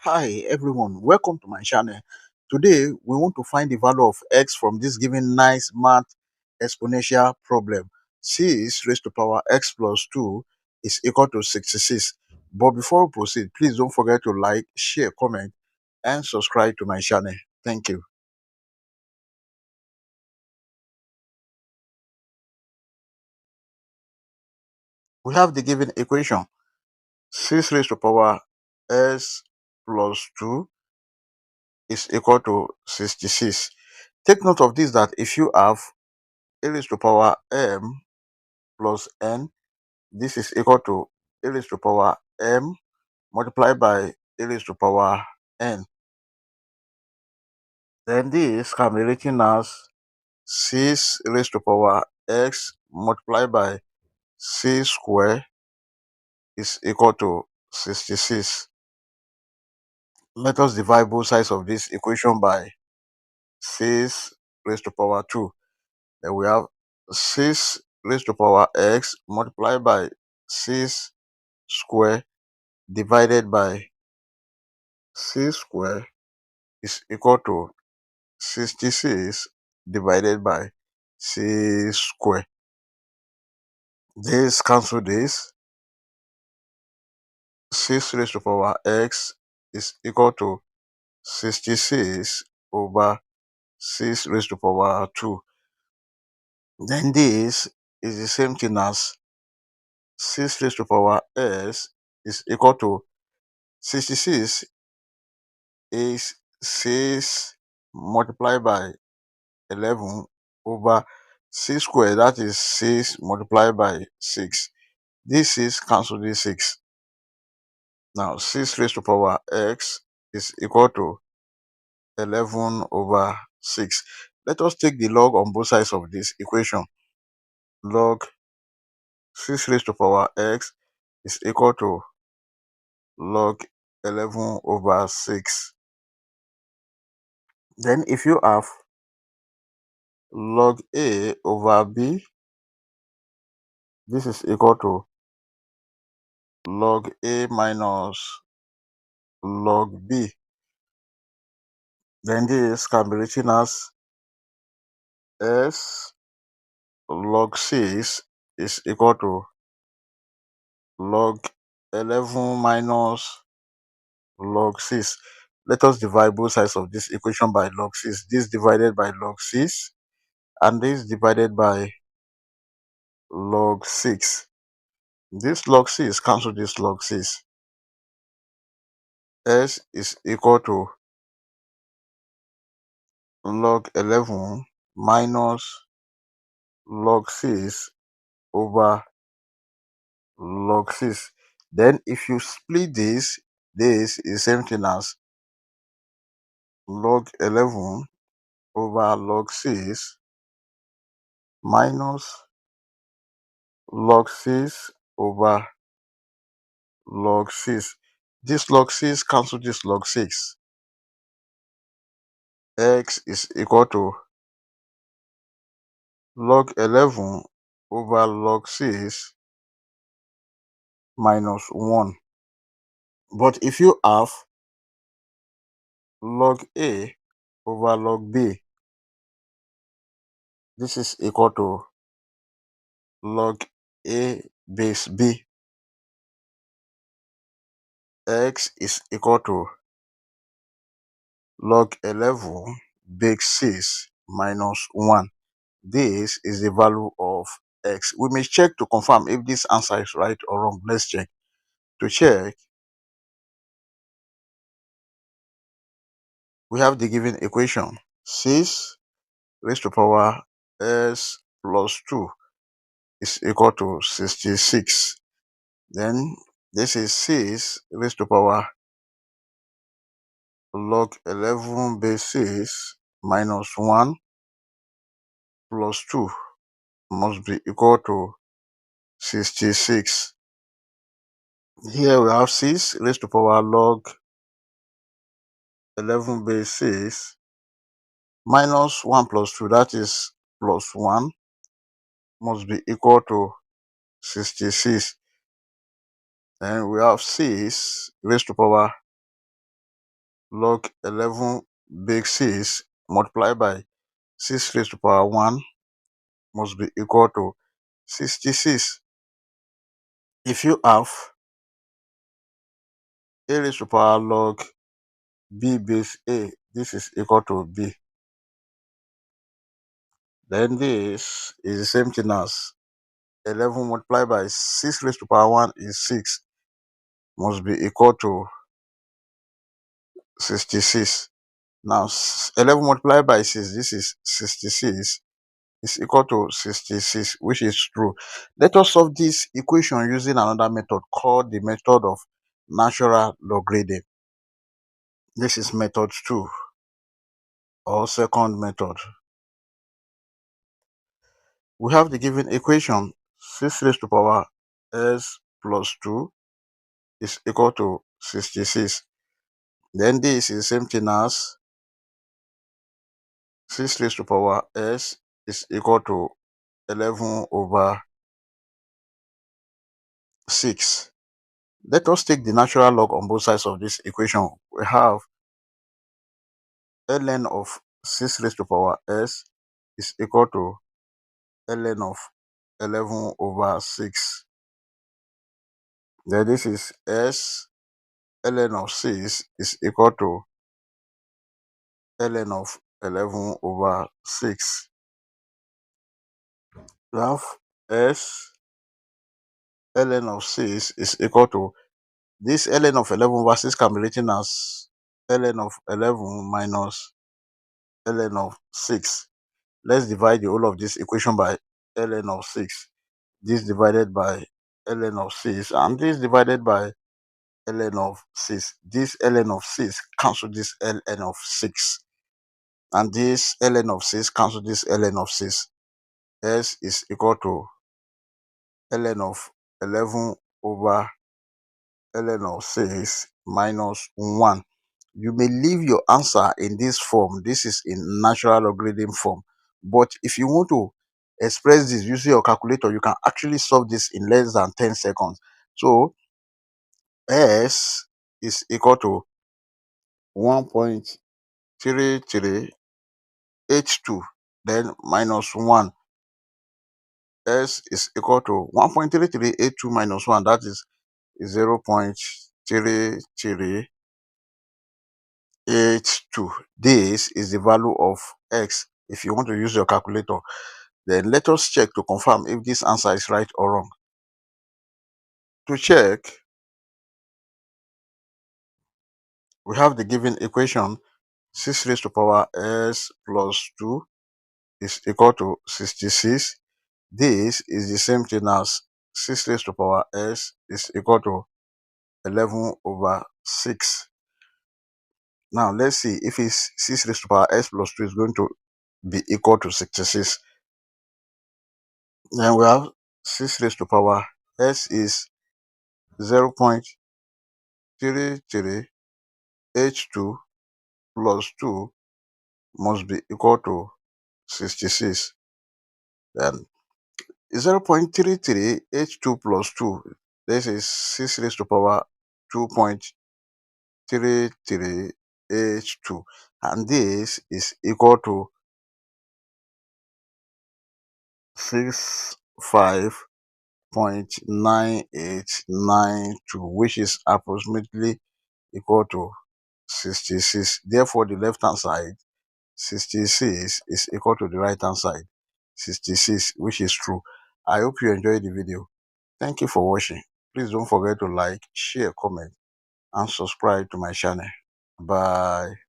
Hi everyone, welcome to my channel. Today we want to find the value of x from this given nice math exponential problem. 6 raised to power x plus 2 is equal to 66. But before we proceed, please don't forget to like, share, comment and subscribe to my channel. Thank you. We have the given equation 6 raised to power s plus 2 is equal to 66. Take note of this, that if you have a raised to power m plus n, this is equal to a raised to power m multiplied by a raised to power n. Then this can be written as 6 raised to power x multiplied by 6 square is equal to 66. Let us divide both sides of this equation by 6 raised to power 2. Then we have 6 raised to power x multiplied by 6 square divided by 6 square is equal to 66 divided by 6 square. This cancel this. 6 raised to power x is equal to 66 over 6 raised to power 2. Then this is the same thing as 6 raised to power s is equal to 66 is 6 multiplied by 11 over 6 square, that is 6 multiplied by 6. This is cancel this 6. Now 6 raised to power x is equal to 11 over 6. Let us take the log on both sides of this equation. Log 6 raised to power x is equal to log 11 over 6. Then if you have log a over b, this is equal to log a minus log b. Then this can be written as s log 6 is equal to log 11 minus log 6. Let us divide both sides of this equation by log 6. This divided by log 6 and this divided by log 6. This log 6 cancel this log 6. S is equal to log 11 minus log 6 over log 6. Then if you split this is same thing as log 11 over log 6 minus log 6 over log 6. This log 6 cancel this log 6. X is equal to log 11 over log 6 minus 1. But if you have log A over log B, this is equal to log A base B. X is equal to log 11 base 6 minus 1. This is the value of x. We may check to confirm if this answer is right or wrong. Let's check. To check, we have the given equation 6 raised to power s plus 2 is equal to 66. Then this is 6 raised to power log 11 base 6 minus 1 plus 2 must be equal to 66. Here we have 6 raised to power log 11 base 6 minus 1 plus 2, that is plus 1, must be equal to 66. Then we have 6 raised to power log 11 big 6 multiplied by 6 raised to power 1 must be equal to 66. If you have a raised to power log b base a, this is equal to b. Then this is the same thing as 11 multiplied by 6 raised to power 1 is 6, must be equal to 66. Now 11 multiplied by 6, this is 66, is equal to 66, which is true. Let us solve this equation using another method called the method of natural logarithm. This is method 2 or second method. We have the given equation 6 raised to power s plus 2 is equal to 66. Then this is the same thing as 6 raised to power s is equal to 11 over 6. Let us take the natural log on both sides of this equation. We have ln of 6 raised to power s is equal to ln of 11 over 6. Then this is s ln of 6 is equal to ln of 11 over 6. We have s ln of 6 is equal to, this ln of 11 over 6 can be written as ln of 11 minus ln of 6. Let's divide the whole of this equation by ln of 6. This divided by ln of 6 and this divided by ln of 6. This ln of 6 cancel this ln of 6. And this ln of 6 cancel this ln of 6. S is equal to ln of 11 over ln of 6 minus 1. You may leave your answer in this form. This is in natural logarithm form. But if you want to express this using your calculator, you can actually solve this in less than 10 seconds. So S is equal to 1.3382, then minus 1. S is equal to 1.3382 minus 1, that is 0.3382. This is the value of x. If you want to use your calculator, then let us check to confirm if this answer is right or wrong. To check, we have the given equation 6 raised to power s plus 2 is equal to 66. This is the same thing as 6 raised to power s is equal to 11 over 6. Now let's see if it's 6 raised to power s plus 2 is going to be equal to 66. Then we have 6 raised to power s is 0.3382 plus 2 must be equal to 66. Then 0.3382 plus 2, this is 6 raised to power 2.3382, and this is equal to 65.9892, which is approximately equal to 66. Therefore, the left hand side 66 is equal to the right hand side 66, which is true. I hope you enjoyed the video. Thank you for watching. Please don't forget to like, share, comment, and subscribe to my channel. Bye.